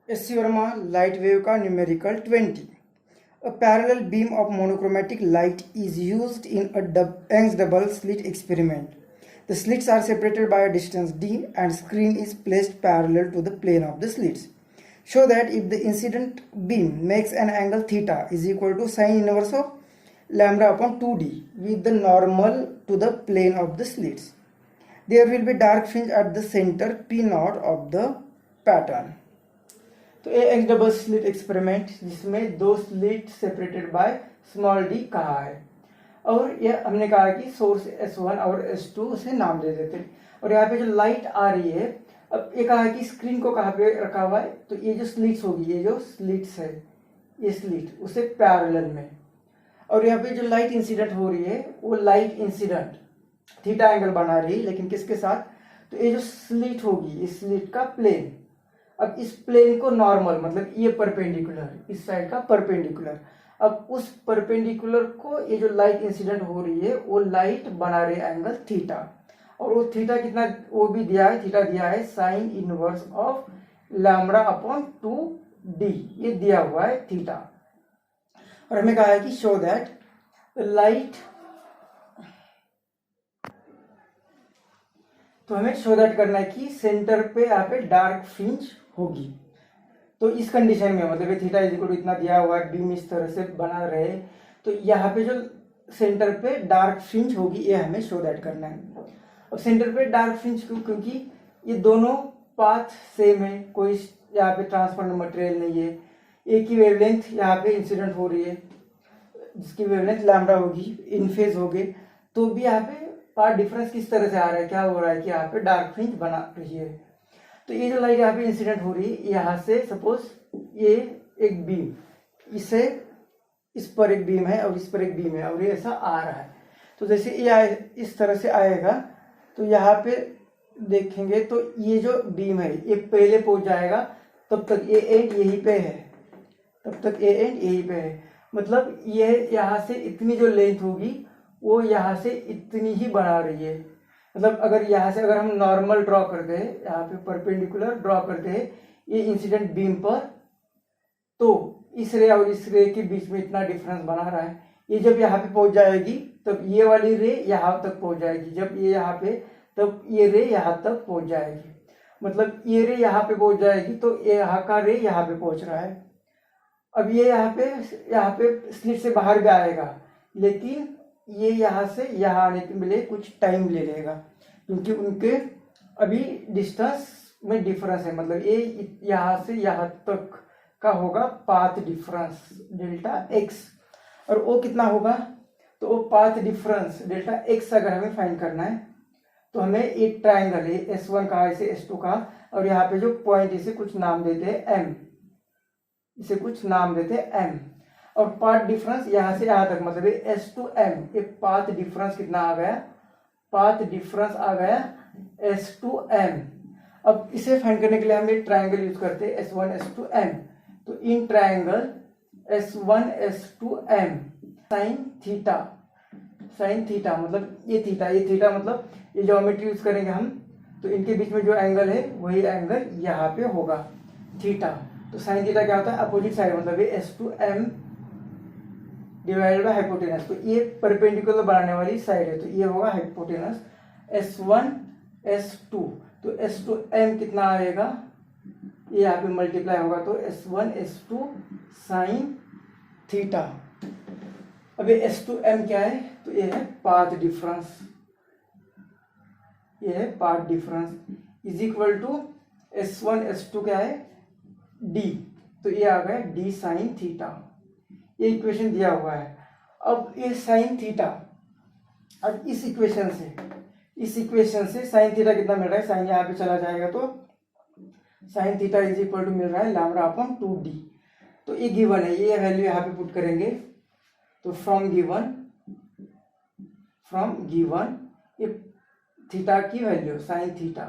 S C Verma light wave का numerical 20. A parallel beam of monochromatic light is used in a Young's double slit experiment. The slits are separated by a distance d and screen is placed parallel to the plane of the slits. Show that if the incident beam makes an angle theta is equal to sine inverse of lambda upon 2d with the normal to the plane of the slits, there will be dark fringe at the center P naught of the pattern. तो ए x double slit experiment जिसमें दो slit separated by small D कहा है और यह हमने कहा कि सोर्स S1 और S2 से नाम दे देते और यहाँ पे जो लाइट आ रही है, अब ये कहा है कि स्क्रीन को कहाँ पे रखा हुआ है, तो ये जो स्लिट्स होगी, ये जो स्लिट्स है, ये स्लिट उसे पैरेलल में, और यहाँ पे जो लाइट इंसिडेंट हो रही है वो लाइट इंसिडेंट थीटा एंगल बना रही है, लेकिन किसके साथ, तो ये जो स्लिट होगी इस स्लिट का प्लेन, अब इस प्लेन को नॉर्मल मतलब ये परपेंडिकुलर, इस साइड का परपेंडिकुलर, अब उस परपेंडिकुलर को ये जो लाइट इंसिडेंट हो रही है वो लाइट बना रही है एंगल थीटा, और वो थीटा कितना वो भी दिया है, थीटा दिया है sine inverse of lambda upon 2d, ये दिया हुआ है थीटा, और हमें कहा है कि शो दैट लाइट, तो हमें शो दैट करना है कि सेंटर पे यहाँ पे डार्क फ्रिंज होगी, तो इस कंडीशन में मतलब थीटा इज इक्वल टू इतना दिया हुआ है, बीम इस तरह से बना रहे, तो यहाँ पे जो सेंटर पे डार्क फ्रिंज होगी ये हमें शो दैट करना है। अब सेंटर पे डार्क फ्रिंज क्यों, क्योंकि ये दोनों पाथ सेम है, कोई यहाँ पे ट्रांसफर मटेरियल नहीं है, एक ही वेवलेंथ यहाँ पे इंसिडेंट हो रही है जिसकी वेवलेंथ लैम्बडा होगी, इन फेज हो गए, तो भी यहाँ पे पार्ट डिफरेंस किस तरह से आ रहा है, क्या हो रहा है कि यहाँ पे डार्क फ्रिंज बना रही है, तो ये जो लाइट यहाँ पे इंसिडेंट हो रही है, यहाँ से सपोज ये एक बीम, इसे इस पर एक बीम है और इस पर एक बीम है और ये ऐसा आ रहा है, तो जैसे ये इस तरह से आएगा तो यहाँ पे देखेंगे तो ये जो बीम है ये पहले पहुंच जाएगा, तब तक ये एंड यहीं पे है, तब तक ये एंड यहीं पे है, मतलब ये यहाँ से इतनी जो लेंथ होगी वो यहाँ से इतनी ही बना रही है, मतलब अगर यहाँ से अगर हम नॉर्मल ड्रॉ करते हैं, यहाँ पे परपेंडिकुलर ड्रॉ करते हैं ये इंसिडेंट बीम पर, तो इस रे और इस रे के बीच में इतना डिफरेंस बना रहा है, ये जब यहाँ पे पहुंच जाएगी तब ये वाली रे यहाँ तक पहुंच जाएगी, जब ये यहाँ पे तब ये रे यहाँ तक पहुंच जाएगी, मतलब ये रे यहाँ पे पहुंच जाएगी तो ये यहाँ का रे यहाँ पे पहुंच रहा है, अब ये यहाँ पे स्लिट से बाहर भी आएगा, लेकिन ये यहाँ से यहाँ आने के लिए कुछ टाइम ले लेगा, क्योंकि उनके अभी डिस्टेंस में डिफरेंस है, मतलब ये यहाँ से यहाँ तक का होगा पाथ डिफरेंस डेल्टा एक्स, और वो कितना होगा, तो वो पाथ डिफरेंस डेल्टा एक्स अगर हमें फाइंड करना है तो हमें एक ट्राइंगल है S1 का, इसे S2 का, और यहाँ पे जो पॉइंट इसे कुछ नाम देते हैं M, इसे कुछ नाम देते हैं M, और पाथ डिफरेंस यहाँ से यहाँ तक मतलब S to M, एक पाथ डिफरेंस कितना आ गया, पाथ डिफरेंस आ गया S to M। अब इसे फाइंड करने के लिए हम एक ट्राइंगल यूज करते हैं S1 S2 M, तो in triangle S1 S2 M sine theta, sine theta मतलब ये थीटा मतलब ये ज्योमेट्री यूज करेंगे हम, तो इनके बीच में जो एंगल है वही एंगल यहाँ पे होगा थीटा, तो साइन थीटा क्या होता है, अपोजिट साइड मतलब ये S2M डिवाइडेड बाय हाइपोटेनस, तो ये परपेंडिकुलर बनाने वाली साइड है, तो ये होगा हाइपोटेनस S1 S2, तो S2M कितना आएगा, ये यहाँ पे मल्टीप्लाई होगा, तो S1 S2 साइन थीटा, अब ये S2M क्या है, तो ये है पाथ डिफरेंस, ये है path difference is equal to S1 S2 क्या है D, तो ये आ गया D साइन थीटा, ये इक्वेशन दिया हुआ है। अब ये साइन थीटा, अब इस इक्वेशन से साइन थीटा कितना मिल रहा है, साइन यहाँ पे चला जाएगा तो sine theta is equal to मिल रहा है लैम्बडा अपॉन 2d, तो ये गिवन है, ये वैल्यू यहाँ पे पुट करेंगे, तो फ्रॉम गिवन ये थीटा की वैल्यू साइन थीटा,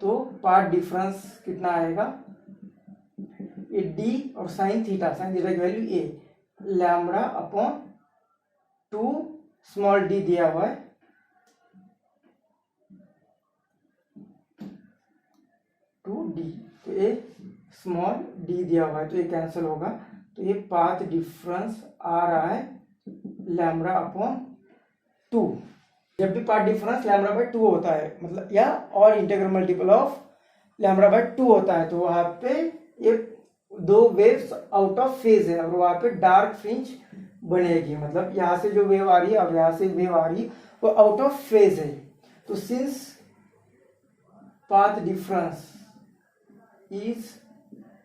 तो पार्ट डिफरेंस कितना आएगा, ये d और साइन थीटा की value a lambda upon 2 small d दिया हुआ है, 2 टू डी, तो ये स्मॉल डी दिया हुआ है तो ये कैंसिल होगा, तो ये पाथ डिफरेंस आ रहा है लैम्ब्डा अपॉन 2। जब भी पाथ डिफरेंस लैम्ब्डा बाय 2 होता है मतलब या और integral multiple of lambda by 2 होता है तो वहां पे ये दो वेव्स आउट ऑफ फेज है और वहां पे डार्क फ्रिंज बनेगी, मतलब यहाँ से जो वेव आ रही है और यहाँ से वेव आ रही है वो आउट ऑफ फेज है। तो सिंस पाथ डिफरेंस इज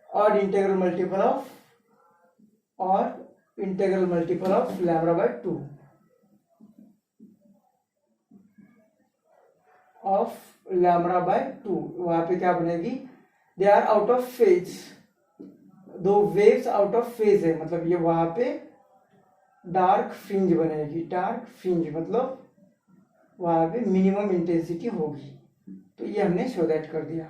और integral multiple of lambda by 2 of lambda by 2, वहां पे क्या बनेगी, they are out of phase, दो वेव्स आउट ऑफ फेज है, मतलब ये वहां पे डार्क फ्रिंज बनेगी। डार्क फ्रिंज मतलब वहां पे मिनिमम इंटेंसिटी होगी, तो ये हमने शो दैट कर दिया।